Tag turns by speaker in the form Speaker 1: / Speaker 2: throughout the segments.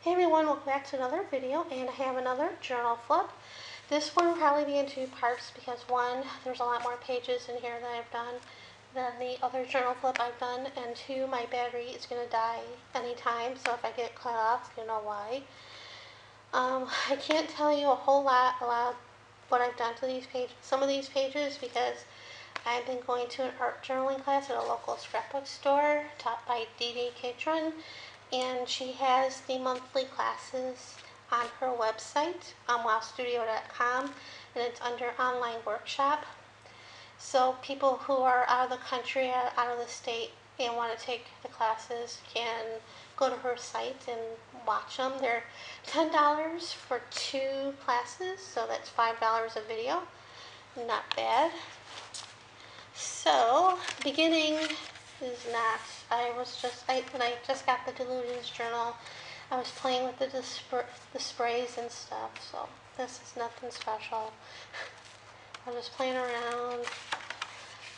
Speaker 1: Hey everyone, welcome back to another video, and I have another journal flip. This one will probably be in two parts because one, there's a lot more pages in here that I've done than the other journal flip I've done, and two, my battery is going to die anytime, so if I get cut off, you know why. I can't tell you a whole lot about what I've done to these pages, some of these pages, because I've been going to an art journaling class at a local scrapbook store taught by DeeDee Catron, and she has the monthly classes on her website, UmWowStudio.com, and it's under online workshop. So people who are out of the country, out of the state, and want to take the classes can go to her site and watch them. They're $10 for two classes, so that's $5 a video. Not bad. So, beginning is not. When I just got the Dylusions Journal, I was playing with the sprays and stuff, so this is nothing special. I was playing around,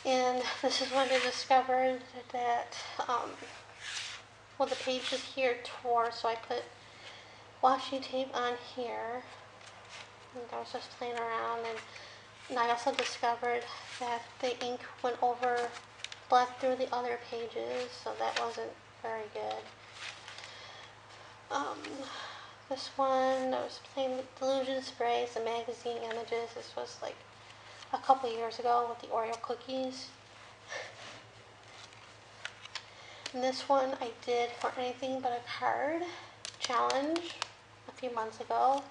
Speaker 1: and this is when I discovered that, well, the pages here tore, so I put washi tape on here, and I was just playing around, and I also discovered that the ink went over, bled through the other pages, so that wasn't very good. This one, I was playing with Dylusion sprays and magazine images. This was like a couple years ago with the Oreo cookies. And this one I did for anything but a card challenge a few months ago.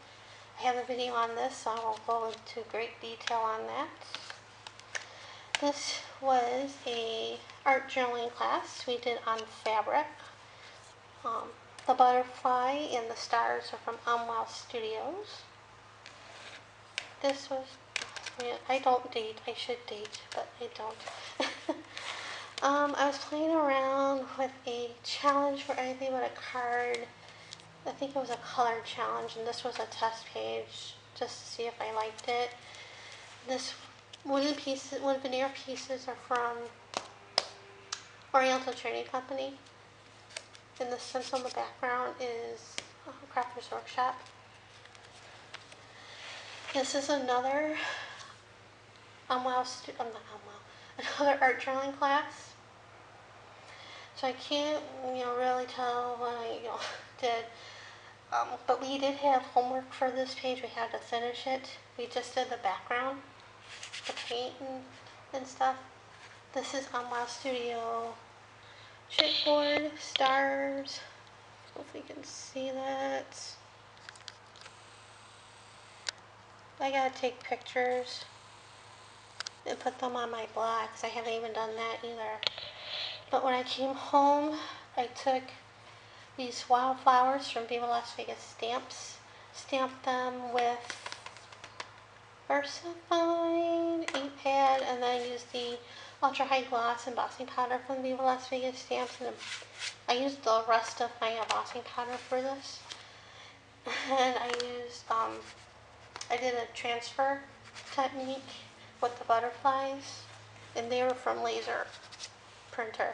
Speaker 1: I have a video on this, so I won't go into great detail on that. This was a art journaling class we did on fabric. The butterfly and the stars are from UmWowStudio. This was, I don't date, I should date, but I don't. I was playing around with a challenge for anything but a card. I think it was a color challenge, and this was a test page just to see if I liked it. This wooden veneer pieces are from Oriental Trading Company, and the stencil in the background is Crafter's Workshop. This is another another art journaling class. So I can't, really tell what I, did. But we did have homework for this page. We had to finish it. We just did the background, the paint and stuff. This is UmWowStudio chipboard, stars. Hope you can see that. I gotta take pictures and put them on my blog, because I haven't even done that either. But when I came home, I took these wildflowers from Viva Las Vegas stamps, stamped them with VersaFine ink pad, and then used the ultra high gloss embossing powder from Viva Las Vegas stamps, and I used the rest of my embossing powder for this. And I used, I did a transfer technique with the butterflies, and they were from laser printer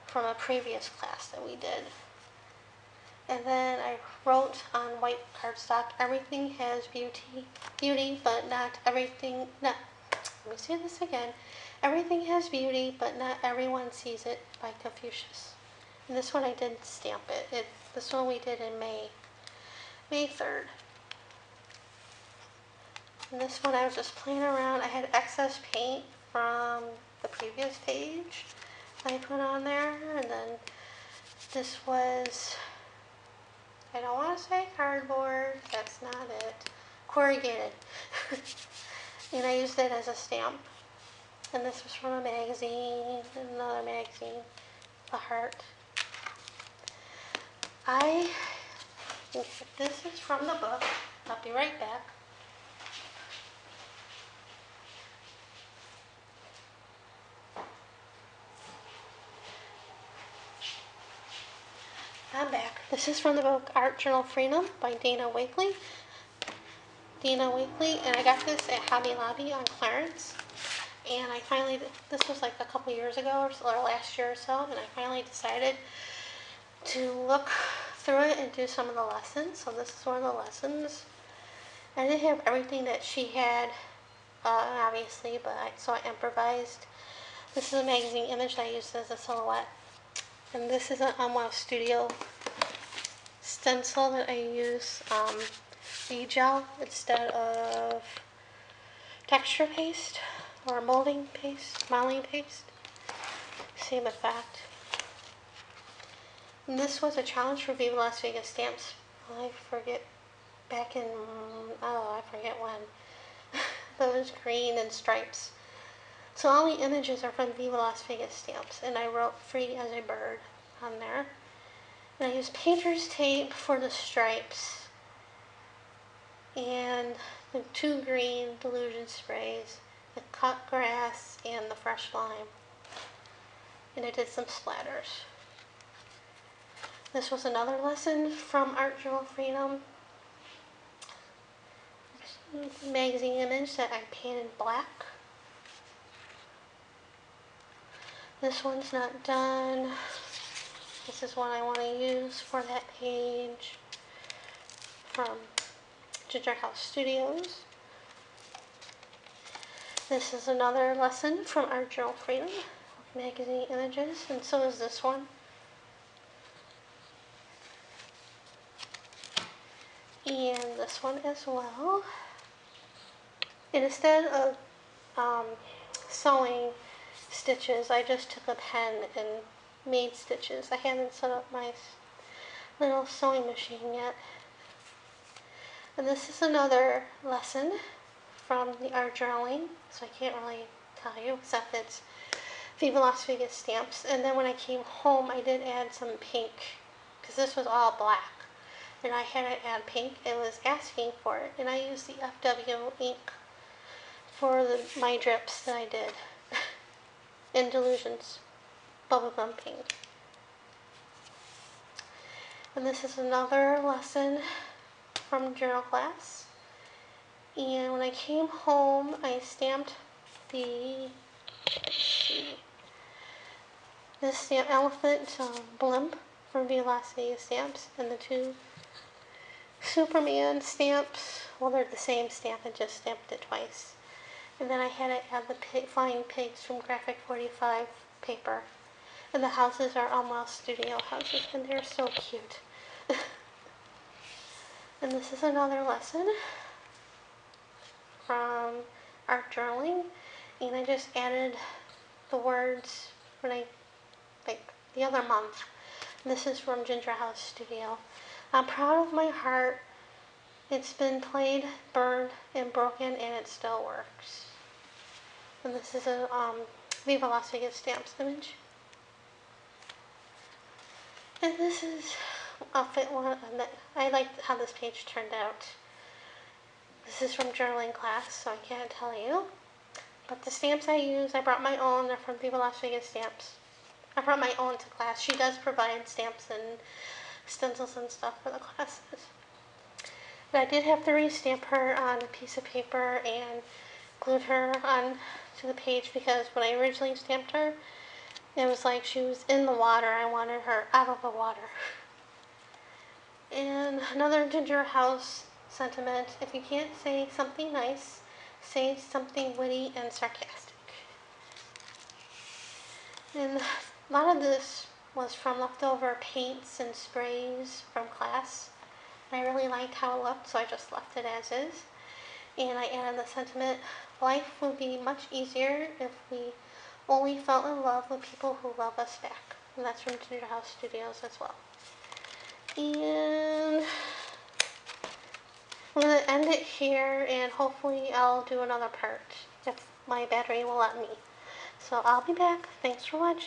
Speaker 1: from a previous class that we did. And then I wrote on white cardstock, everything has beauty, but not everything, let me say this again. Everything has beauty, but not everyone sees it, by Confucius. And this one I didn't stamp it. This one we did in May 3rd. And this one I was just playing around. I had excess paint from the previous page I put on there, and then this was, I don't want to say cardboard, that's not it, corrugated. And I used it as a stamp. And this was from a magazine, another magazine, The Heart. I think this is from the book. I'll be right back. I'm back. This is from the book Art Journal Freedom by Dana Wakley. And I got this at Hobby Lobby on clearance. And I finally, this was like a couple years ago or last year or so, and I finally decided to look through it and do some of the lessons. So this is one of the lessons. I didn't have everything that she had, obviously, but so I improvised. This is a magazine image that I used as a silhouette. And this is an UmWowStudio stencil that I use gel instead of texture paste or molding paste, same effect. And this was a challenge for Viva Las Vegas Stamps. I forget, back in, I forget when. Those green and stripes. So all the images are from Viva Las Vegas Stamps, and I wrote free as a bird on there. And I used painter's tape for the stripes, and the 2 green Dylusion sprays, the cut grass, and the fresh lime. And I did some splatters. This was another lesson from Art Journal Freedom. Magazine image that I painted black. This one's not done. This is one I want to use for that page from Ginger House Studios. This is another lesson from Art Journal Freedom, magazine images, and so is this one. And this one as well. And instead of sewing stitches, I just took a pen and made stitches. I haven't set up my little sewing machine yet. And this is another lesson from the art journaling, so I can't really tell you, except it's Viva Las Vegas Stamps. And then when I came home, I did add some pink, because this was all black. And I had to add pink. It was asking for it. And I used the FW ink for my drips that I did in Dylusions bubblegum pink. And this is another lesson from journal class. And when I came home, I stamped this stamp elephant blimp from Viva Las Vegas Stamps, and the 2 Superman stamps. Well, they're the same stamp, I just stamped it twice. And then I had to add the flying pigs from Graphic 45 paper. And the houses are UmWowStudio houses, and they're so cute. And this is another lesson from art journaling, and I just added the words when the other month. And this is from Ginger House Studio. I'm proud of my heart. It's been played, burned, and broken, and it still works. And this is a Viva Las Vegas Stamps image. And this is a fit one. I like how this page turned out. This is from journaling class, so I can't tell you. But the stamps I use, I brought my own. They're from Viva Las Vegas Stamps. I brought my own to class. She does provide stamps and stencils and stuff for the classes. But I did have to re-stamp her on a piece of paper and glued her on to the page, because when I originally stamped her, it was like she was in the water. I wanted her out of the water. And another Ginger House sentiment: if you can't say something nice, say something witty and sarcastic. And a lot of this was from leftover paints and sprays from class. And I really liked how it looked, so I just left it as is. And I added the sentiment: life would be much easier if we only fell in love with people who love us back. And that's from Ginger House Studios as well. And I'm going to end it here, and hopefully I'll do another part if my battery will let me. So I'll be back. Thanks for watching.